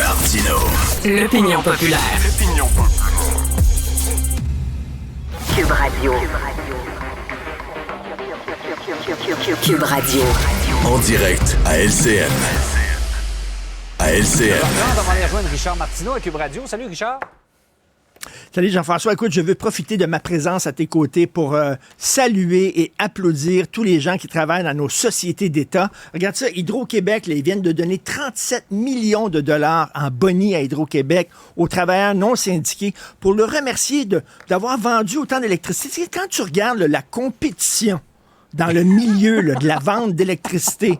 Martino. L'opinion populaire. Cube Radio. Cube Radio. En direct à LCN. À LCN. On va aller rejoindre Richard Martineau à Cube Radio. Salut Richard. Salut Jean-François. Écoute, je veux profiter de ma présence à tes côtés pour saluer et applaudir tous les gens qui travaillent dans nos sociétés d'État. Regarde ça, Hydro-Québec, là, ils viennent de donner 37 millions de dollars en boni à Hydro-Québec aux travailleurs non syndiqués pour le remercier d'avoir vendu autant d'électricité. Quand tu regardes là, la compétition dans le milieu là, de la vente d'électricité,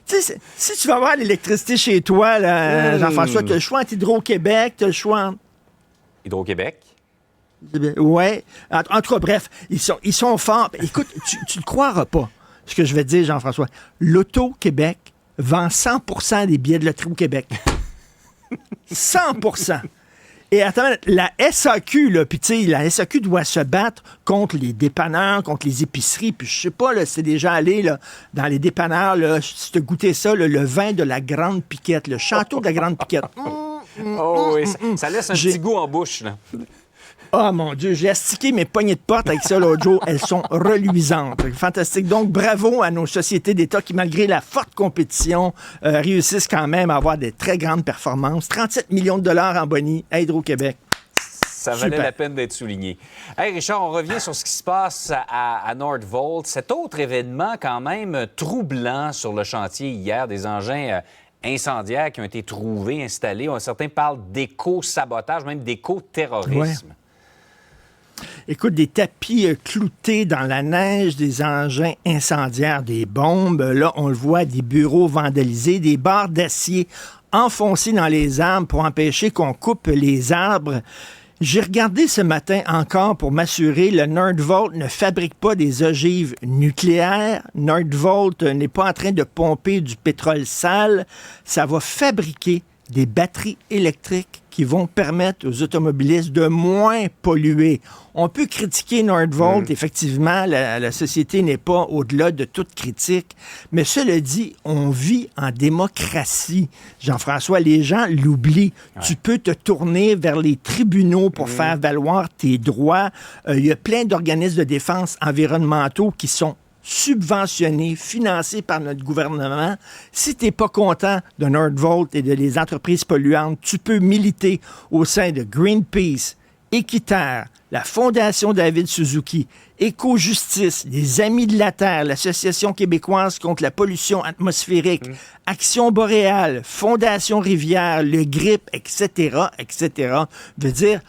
tu sais, si tu vas avoir l'électricité chez toi, là, Jean-François, tu as le choix entre Hydro-Québec, tu as le choix entre Hydro-Québec. Ouais. En tout cas, bref, ils sont forts. Écoute, tu ne croiras pas ce que je vais te dire, Jean-François. L'Auto-Québec vend 100% des billets de loterie au Québec. 100%. Et attends, la SAQ, là, puis tu sais, la SAQ doit se battre contre les dépanneurs, contre les épiceries, puis je sais pas, là, c'est déjà allé, là, dans les dépanneurs, là, si tu as goûté ça, là, le vin de la Grande Piquette, le château de la Grande Piquette. Oh oui, ça laisse un petit goût en bouche, là. Oh mon Dieu, j'ai astiqué mes poignées de porte avec ça l'autre jour. Elles sont reluisantes. Fantastique. Donc, bravo à nos sociétés d'État qui, malgré la forte compétition, réussissent quand même à avoir des très grandes performances. 37 millions de dollars en boni à Hydro-Québec. Ça valait la peine d'être souligné. Hey Richard, on revient sur ce qui se passe à Nordvolt. Cet autre événement quand même troublant sur le chantier hier, des engins incendiaires qui ont été trouvés, installés. Certains parlent d'éco-sabotage, même d'éco-terrorisme. Ouais. Écoute, des tapis cloutés dans la neige, des engins incendiaires, des bombes. Là, on le voit, des bureaux vandalisés, des barres d'acier enfoncées dans les arbres pour empêcher qu'on coupe les arbres. J'ai regardé ce matin encore pour m'assurer, le Nordvolt ne fabrique pas des ogives nucléaires. Nordvolt n'est pas en train de pomper du pétrole sale. Ça va fabriquer des batteries électriques qui vont permettre aux automobilistes de moins polluer. On peut critiquer Nordvolt, effectivement, la société n'est pas au-delà de toute critique, mais cela dit, on vit en démocratie. Jean-François, les gens l'oublient. Ouais. Tu peux te tourner vers les tribunaux pour faire valoir tes droits. Il y a plein d'organismes de défense environnementaux qui sont subventionnés, financés par notre gouvernement. Si tu n'es pas content de Nordvolt et des entreprises polluantes, tu peux militer au sein de Greenpeace, Équiterre, la Fondation David Suzuki, Éco-Justice, les Amis de la Terre, l'Association québécoise contre la pollution atmosphérique, Action boréale, Fondation Rivière, le GRIP, etc., etc. Veut dire,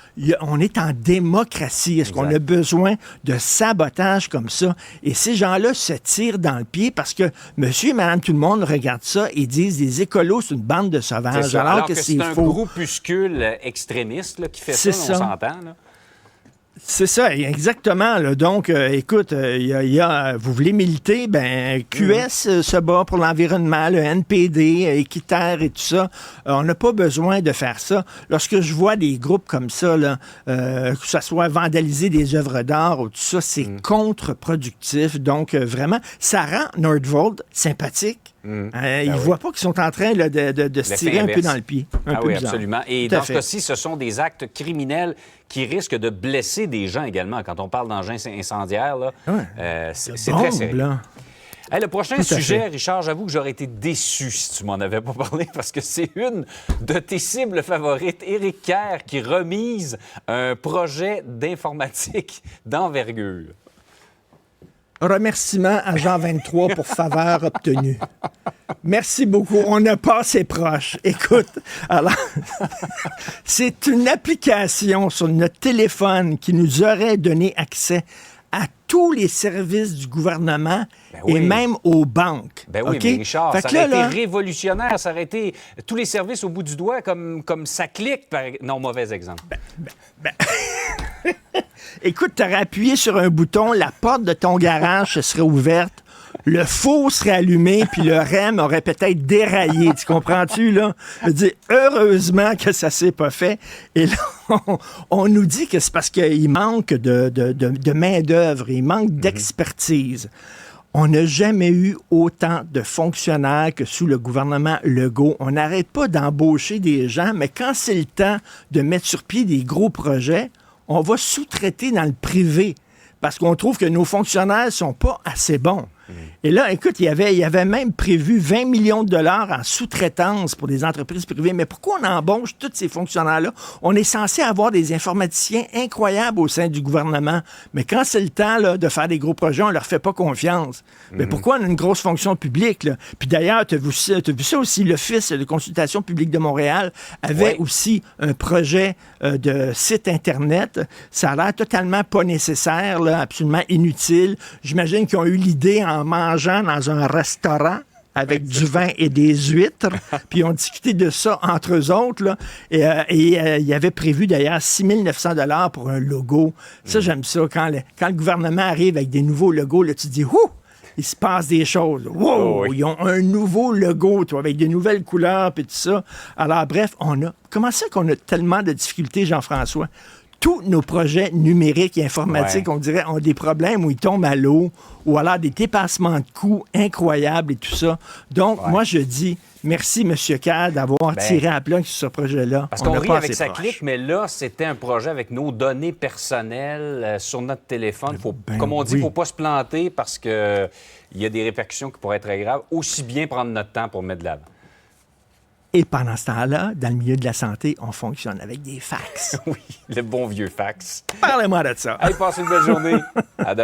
on est en démocratie. Est-ce qu'on a besoin de sabotage comme ça? Et ces gens-là se tirent dans le pied parce que monsieur et madame tout le monde regardent ça et disent les écolos, c'est une bande de sauvages. Alors que c'est un groupuscule extrémiste là, qui fait ça, on s'entend. Là. C'est ça, exactement. Là. Donc, écoute, vous voulez militer, ben QS se bat pour l'environnement, le NPD, Équiterre et tout ça. On n'a pas besoin de faire ça. Lorsque je vois des groupes comme ça, là, que ce soit vandaliser des œuvres d'art ou tout ça, c'est contre-productif. Donc, vraiment, ça rend Nordvolt sympathique. Ils ne voient pas qu'ils sont en train là, de se tirer un peu dans le pied. Oui, absolument. Et dans ce cas-ci, ce sont des actes criminels qui risquent de blesser des gens également. Quand on parle d'engins incendiaires, là, c'est très sérieux. Hey, le prochain sujet, Richard, j'avoue que j'aurais été déçu si tu m'en avais pas parlé parce que c'est une de tes cibles favorites, Éric Kerr, qui remise un projet d'informatique d'envergure. Remerciements à Jean 23 pour faveur obtenue. Merci beaucoup. On n'a pas assez proche. Écoute, alors, c'est une application sur notre téléphone qui nous aurait donné accès à tous les services du gouvernement et même aux banques. Ben oui, mais Richard, ça aurait été révolutionnaire. Ça aurait été tous les services au bout du doigt comme ça clique. Non, mauvais exemple. Écoute, tu aurais appuyé sur un bouton, la porte de ton garage se serait ouverte, le four serait allumé, puis le REM aurait peut-être déraillé. Tu comprends-tu, là? Je veux dire, heureusement que ça s'est pas fait. Et là, on nous dit que c'est parce qu'il manque de main-d'œuvre, il manque d'expertise. On n'a jamais eu autant de fonctionnaires que sous le gouvernement Legault. On n'arrête pas d'embaucher des gens, mais quand c'est le temps de mettre sur pied des gros projets, on va sous-traiter dans le privé parce qu'on trouve que nos fonctionnaires ne sont pas assez bons. Et là, écoute, il y avait même prévu 20 millions de dollars en sous-traitance pour des entreprises privées. Mais pourquoi on embauche tous ces fonctionnaires-là? On est censé avoir des informaticiens incroyables au sein du gouvernement. Mais quand c'est le temps là, de faire des gros projets, on leur fait pas confiance. Mais pourquoi on a une grosse fonction publique? Là? Puis d'ailleurs, tu as vu ça aussi, l'Office de consultation publique de Montréal avait aussi un projet de site Internet. Ça a l'air totalement pas nécessaire, là, absolument inutile. J'imagine qu'ils ont eu l'idée en mangeant dans un restaurant avec du vin et des huîtres, puis ils ont discuté de ça entre eux autres, là, et il y avait prévu d'ailleurs 6 900 $ pour un logo. Ça, j'aime ça. Quand le gouvernement arrive avec des nouveaux logos, là, tu te dis « Ouh! » Il se passe des choses. Wow! Ils ont un nouveau logo, toi, avec des nouvelles couleurs, puis tout ça. Alors, bref, comment ça qu'on a tellement de difficultés, Jean-François? Tous nos projets numériques et informatiques, on dirait, ont des problèmes où ils tombent à l'eau, ou alors des dépassements de coûts incroyables et tout ça. Donc, moi, je dis merci, M. Kerr, d'avoir tiré à plat sur ce projet-là. Parce qu'on rit avec sa clique, mais là, c'était un projet avec nos données personnelles sur notre téléphone. Comme on dit, il ne faut pas se planter parce qu'il y a des répercussions qui pourraient être très graves. Aussi bien prendre notre temps pour mettre de l'avant. Et pendant ce temps-là, dans le milieu de la santé, on fonctionne avec des fax. Oui, le bon vieux fax. Parlez-moi de ça. Allez, passez une belle journée. À demain.